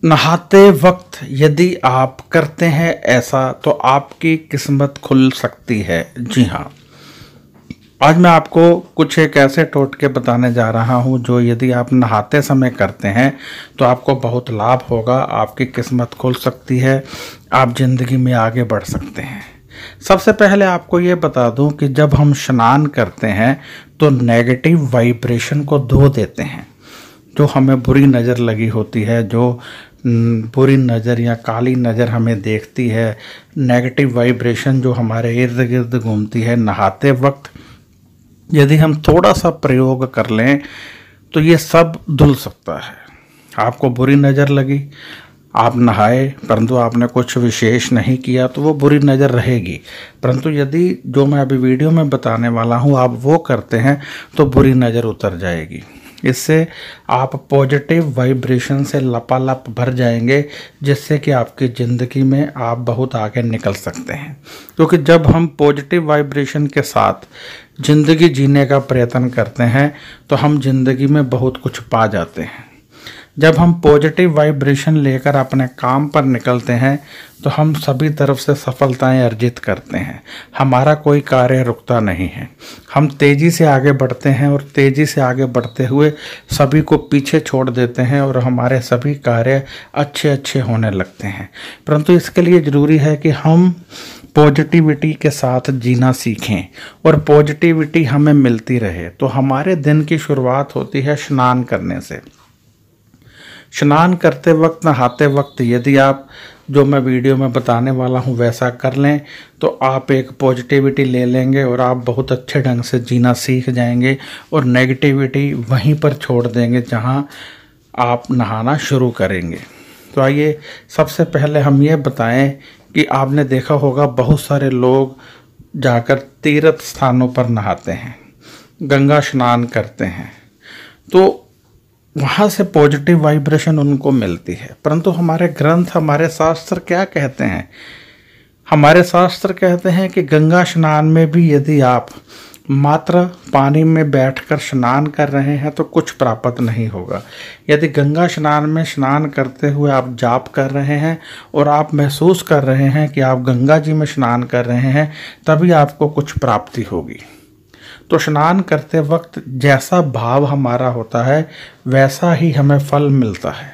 नहाते वक्त यदि आप करते हैं ऐसा तो आपकी किस्मत खुल सकती है। जी हाँ, आज मैं आपको कुछ एक ऐसे टोटके बताने जा रहा हूँ जो यदि आप नहाते समय करते हैं तो आपको बहुत लाभ होगा, आपकी किस्मत खुल सकती है, आप ज़िंदगी में आगे बढ़ सकते हैं। सबसे पहले आपको ये बता दूं कि जब हम स्नान करते हैं तो नेगेटिव वाइब्रेशन को धो देते हैं। जो हमें बुरी नज़र लगी होती है, जो बुरी नज़र या काली नज़र हमें देखती है, नेगेटिव वाइब्रेशन जो हमारे इर्द गिर्द घूमती है, नहाते वक्त यदि हम थोड़ा सा प्रयोग कर लें तो ये सब धुल सकता है। आपको बुरी नज़र लगी, आप नहाए परंतु आपने कुछ विशेष नहीं किया तो वो बुरी नज़र रहेगी, परंतु यदि जो मैं अभी वीडियो में बताने वाला हूँ आप वो करते हैं तो बुरी नज़र उतर जाएगी। इससे आप पॉजिटिव वाइब्रेशन से लपालप भर जाएंगे, जिससे कि आपकी ज़िंदगी में आप बहुत आगे निकल सकते हैं। क्योंकि जब हम पॉजिटिव वाइब्रेशन के साथ ज़िंदगी जीने का प्रयत्न करते हैं तो हम ज़िंदगी में बहुत कुछ पा जाते हैं। जब हम पॉजिटिव वाइब्रेशन लेकर अपने काम पर निकलते हैं तो हम सभी तरफ से सफलताएं अर्जित करते हैं, हमारा कोई कार्य रुकता नहीं है, हम तेज़ी से आगे बढ़ते हैं और तेज़ी से आगे बढ़ते हुए सभी को पीछे छोड़ देते हैं और हमारे सभी कार्य अच्छे होने लगते हैं। परंतु इसके लिए ज़रूरी है कि हम पॉजिटिविटी के साथ जीना सीखें और पॉजिटिविटी हमें मिलती रहे। तो हमारे दिन की शुरुआत होती है स्नान करने से। स्नान करते वक्त, नहाते वक्त यदि आप जो मैं वीडियो में बताने वाला हूँ वैसा कर लें तो आप एक पॉजिटिविटी ले लेंगे और आप बहुत अच्छे ढंग से जीना सीख जाएंगे और नेगेटिविटी वहीं पर छोड़ देंगे जहाँ आप नहाना शुरू करेंगे। तो आइए सबसे पहले हम ये बताएं कि आपने देखा होगा बहुत सारे लोग जाकर तीर्थ स्थानों पर नहाते हैं, गंगा स्नान करते हैं, तो वहाँ से पॉजिटिव वाइब्रेशन उनको मिलती है। परंतु हमारे ग्रंथ, हमारे शास्त्र क्या कहते हैं? हमारे शास्त्र कहते हैं कि गंगा स्नान में भी यदि आप मात्र पानी में बैठकर स्नान कर रहे हैं तो कुछ प्राप्त नहीं होगा। यदि गंगा स्नान में स्नान करते हुए आप जाप कर रहे हैं और आप महसूस कर रहे हैं कि आप गंगा जी में स्नान कर रहे हैं, तभी आपको कुछ प्राप्ति होगी। तो स्नान करते वक्त जैसा भाव हमारा होता है वैसा ही हमें फल मिलता है।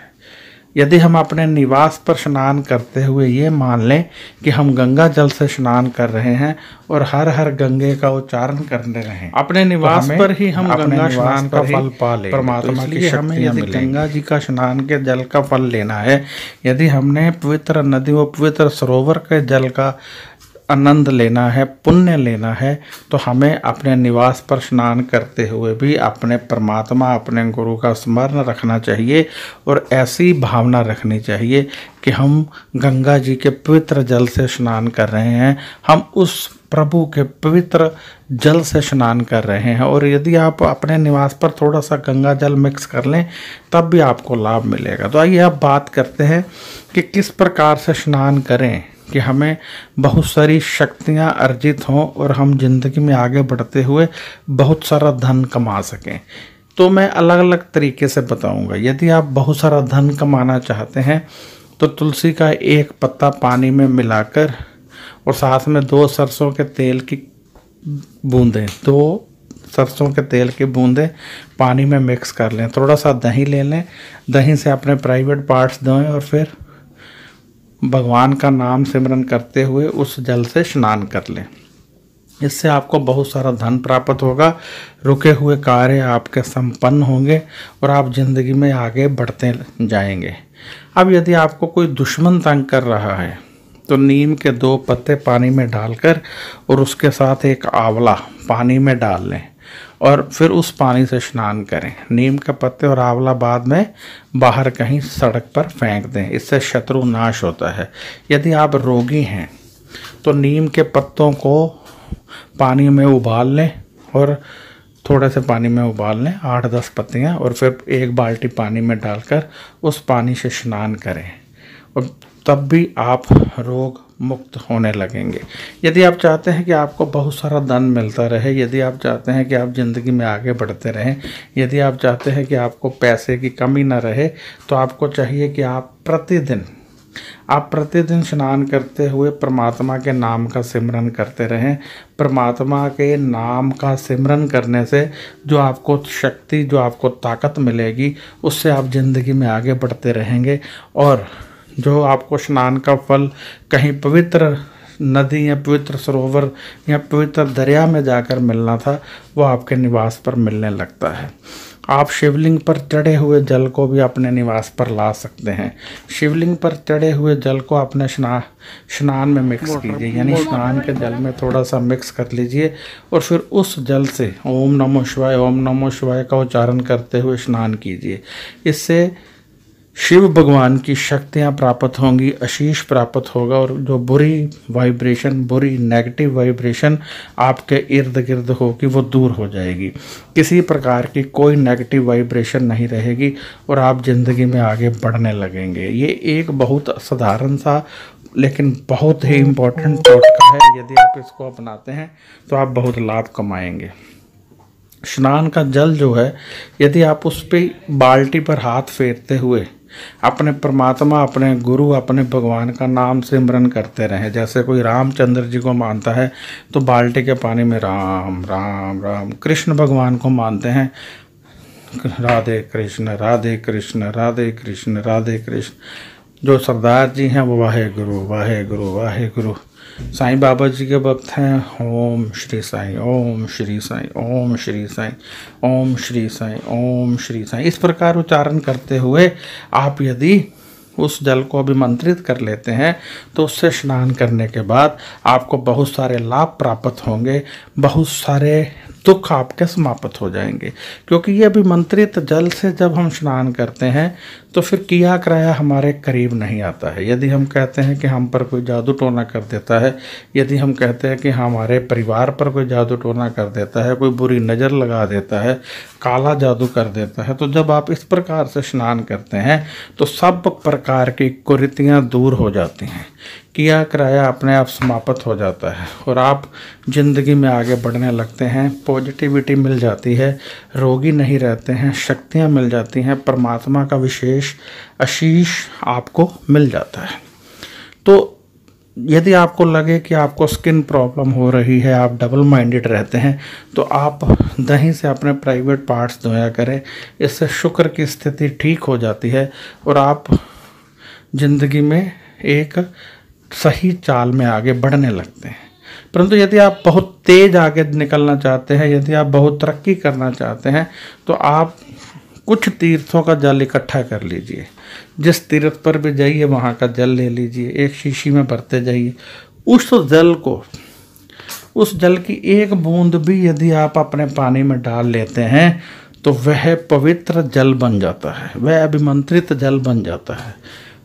यदि हम अपने निवास पर स्नान करते हुए ये मान लें कि हम गंगा जल से स्नान कर रहे हैं और हर हर गंगे का उच्चारण करने रहें, अपने निवास पर ही हम गंगा स्नान का फल पा लें। परमात्मा की हमें यदि गंगा जी का स्नान के जल का फल लेना है, यदि हमने पवित्र नदी व पवित्र सरोवर के जल का आनंद लेना है, पुण्य लेना है, तो हमें अपने निवास पर स्नान करते हुए भी अपने परमात्मा, अपने गुरु का स्मरण रखना चाहिए और ऐसी भावना रखनी चाहिए कि हम गंगा जी के पवित्र जल से स्नान कर रहे हैं, हम उस प्रभु के पवित्र जल से स्नान कर रहे हैं। और यदि आप अपने निवास पर थोड़ा सा गंगा जल मिक्स कर लें तब भी आपको लाभ मिलेगा। तो आइए अब बात करते हैं कि किस प्रकार से स्नान करें कि हमें बहुत सारी शक्तियाँ अर्जित हों और हम जिंदगी में आगे बढ़ते हुए बहुत सारा धन कमा सकें। तो मैं अलग अलग तरीके से बताऊंगा। यदि आप बहुत सारा धन कमाना चाहते हैं तो तुलसी का एक पत्ता पानी में मिलाकर और साथ में 2 सरसों के तेल की बूंदें, 2 सरसों के तेल की बूंदें पानी में मिक्स कर लें, थोड़ा सा दही ले लें, दही से अपने प्राइवेट पार्ट्स धोएं और फिर भगवान का नाम सिमरन करते हुए उस जल से स्नान कर लें। इससे आपको बहुत सारा धन प्राप्त होगा, रुके हुए कार्य आपके संपन्न होंगे और आप जिंदगी में आगे बढ़ते जाएंगे। अब यदि आपको कोई दुश्मन तंग कर रहा है तो नीम के 2 पत्ते पानी में डालकर और उसके साथ एक आंवला पानी में डाल लें और फिर उस पानी से स्नान करें। नीम के पत्ते और आंवला बाद में बाहर कहीं सड़क पर फेंक दें, इससे शत्रु नाश होता है। यदि आप रोगी हैं तो नीम के पत्तों को पानी में उबाल लें और थोड़े से पानी में उबाल लें, 8-10 पत्तियाँ, और फिर 1 बाल्टी पानी में डालकर उस पानी से स्नान करें और तब भी आप रोग मुक्त होने लगेंगे। यदि आप चाहते हैं कि आपको बहुत सारा धन मिलता रहे, यदि आप चाहते हैं कि आप ज़िंदगी में आगे बढ़ते रहें, यदि आप चाहते हैं कि आपको पैसे की कमी ना रहे, तो आपको चाहिए कि आप प्रतिदिन स्नान करते हुए परमात्मा के नाम का सिमरन करते रहें। परमात्मा के नाम का सिमरन करने से जो आपको शक्ति, जो आपको ताकत मिलेगी, उससे आप ज़िंदगी में आगे बढ़ते रहेंगे। और जो आपको स्नान का फल कहीं पवित्र नदी या पवित्र सरोवर या पवित्र दरिया में जाकर मिलना था, वो आपके निवास पर मिलने लगता है। आप शिवलिंग पर चढ़े हुए जल को भी अपने निवास पर ला सकते हैं। शिवलिंग पर चढ़े हुए जल को अपने स्नान में मिक्स कीजिए, यानी स्नान के जल में थोड़ा सा मिक्स कर लीजिए और फिर उस जल से ओम नमो शिवाय का उच्चारण करते हुए स्नान कीजिए। इससे शिव भगवान की शक्तियाँ प्राप्त होंगी, आशीष प्राप्त होगा और जो बुरी नेगेटिव वाइब्रेशन आपके इर्द गिर्द होगी वो दूर हो जाएगी। किसी प्रकार की कोई नेगेटिव वाइब्रेशन नहीं रहेगी और आप ज़िंदगी में आगे बढ़ने लगेंगे। ये एक बहुत साधारण सा लेकिन बहुत ही इम्पोर्टेंट टोटका है। यदि आप इसको अपनाते हैं तो आप बहुत लाभ कमाएंगे। स्नान का जल जो है, यदि आप उस पर बाल्टी पर हाथ फेरते हुए अपने परमात्मा, अपने गुरु, अपने भगवान का नाम सिमरन करते रहें। जैसे कोई रामचंद्र जी को मानता है तो बाल्टी के पानी में राम राम राम, कृष्ण भगवान को मानते हैं राधे कृष्ण राधे कृष्ण राधे कृष्ण राधे कृष्ण। जो सरदार जी हैं वो वाहे गुरु वाहे गुरु वाहे गुरु। साईं बाबा जी के भक्त हैं ओम श्री साईं, ओम श्री साईं, ओम श्री साईं, ओम श्री साईं, ओम श्री साईं। इस प्रकार उच्चारण करते हुए आप यदि उस जल को अभिमंत्रित कर लेते हैं तो उससे स्नान करने के बाद आपको बहुत सारे लाभ प्राप्त होंगे, बहुत सारे दुख आपके समाप्त हो जाएंगे। क्योंकि ये अभिमंत्रित जल से जब हम स्नान करते हैं तो फिर किया कराया हमारे करीब नहीं आता है। यदि हम कहते हैं कि हम पर कोई जादू टोना कर देता है, यदि हम कहते हैं कि हमारे परिवार पर कोई जादू टोना कर देता है, कोई बुरी नज़र लगा देता है, काला जादू कर देता है, तो जब आप इस प्रकार से स्नान करते हैं तो सब प्रकार की कुरीतियाँ दूर हो जाती हैं, किया कराया अपने आप समाप्त हो जाता है और आप ज़िंदगी में आगे बढ़ने लगते हैं। पॉजिटिविटी मिल जाती है, रोगी नहीं रहते हैं, शक्तियाँ मिल जाती हैं, परमात्मा का विशेष आशीष आपको मिल जाता है। तो यदि आपको लगे कि आपको स्किन प्रॉब्लम हो रही है, आप डबल माइंडेड रहते हैं, तो आप दही से अपने प्राइवेट पार्ट्स धोया करें। इससे शुक्र की स्थिति ठीक हो जाती है और आप ज़िंदगी में एक सही चाल में आगे बढ़ने लगते हैं। परंतु यदि आप बहुत तेज आगे निकलना चाहते हैं, यदि आप बहुत तरक्की करना चाहते हैं, तो आप कुछ तीर्थों का जल इकट्ठा कर लीजिए। जिस तीर्थ पर भी जाइए वहाँ का जल ले लीजिए, एक शीशी में भरते जाइए। उस जल की एक बूंद भी यदि आप अपने पानी में डाल लेते हैं तो वह पवित्र जल बन जाता है, वह अभिमंत्रित जल बन जाता है,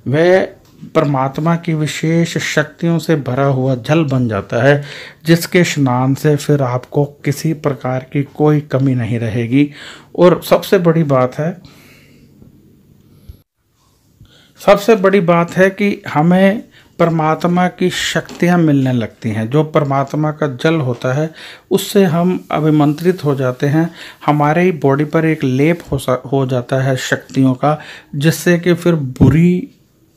वह परमात्मा की विशेष शक्तियों से भरा हुआ जल बन जाता है, जिसके स्नान से फिर आपको किसी प्रकार की कोई कमी नहीं रहेगी। और सबसे बड़ी बात है कि हमें परमात्मा की शक्तियाँ मिलने लगती हैं। जो परमात्मा का जल होता है उससे हम अभिमंत्रित हो जाते हैं, हमारे ही बॉडी पर एक लेप हो जाता है शक्तियों का, जिससे कि फिर बुरी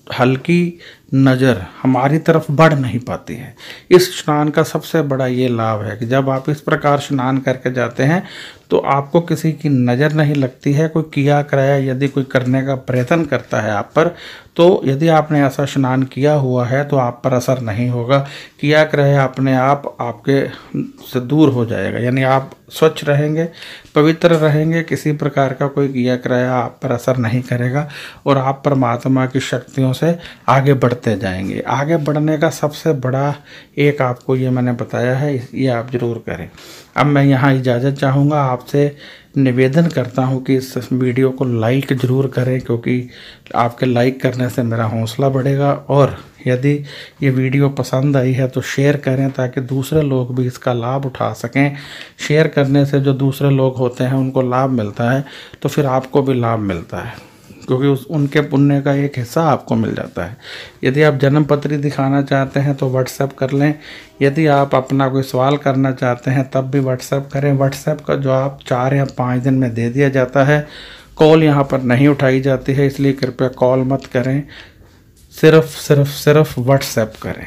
हल्की नज़र हमारी तरफ बढ़ नहीं पाती है। इस स्नान का सबसे बड़ा ये लाभ है कि जब आप इस प्रकार स्नान करके जाते हैं तो आपको किसी की नज़र नहीं लगती है। कोई किया कराया यदि कोई करने का प्रयत्न करता है आप पर, तो यदि आपने ऐसा स्नान किया हुआ है तो आप पर असर नहीं होगा। किया कराया अपने आप आपके से दूर हो जाएगा, यानी आप स्वच्छ रहेंगे, पवित्र रहेंगे, किसी प्रकार का कोई किया कराया आप पर असर नहीं करेगा और आप परमात्मा की शक्तियों से आगे बढ़ते जाएंगे। आगे बढ़ने का सबसे बड़ा एक आपको ये मैंने बताया है, ये आप ज़रूर करें। अब मैं यहाँ इजाज़त चाहूँगा, आपसे निवेदन करता हूँ कि इस वीडियो को लाइक ज़रूर करें, क्योंकि आपके लाइक करने से मेरा हौसला बढ़ेगा। और यदि ये वीडियो पसंद आई है तो शेयर करें ताकि दूसरे लोग भी इसका लाभ उठा सकें। शेयर करने से जो दूसरे लोग होते हैं उनको लाभ मिलता है तो फिर आपको भी लाभ मिलता है। क्योंकि उनके पुण्य का एक हिस्सा आपको मिल जाता है। यदि आप जन्म पत्री दिखाना चाहते हैं तो व्हाट्सएप कर लें। यदि आप अपना कोई सवाल करना चाहते हैं तब भी व्हाट्सएप करें। व्हाट्सएप का जवाब 4 या 5 दिन में दे दिया जाता है। कॉल यहाँ पर नहीं उठाई जाती है, इसलिए कृपया कॉल मत करें, सिर्फ व्हाट्सएप करें।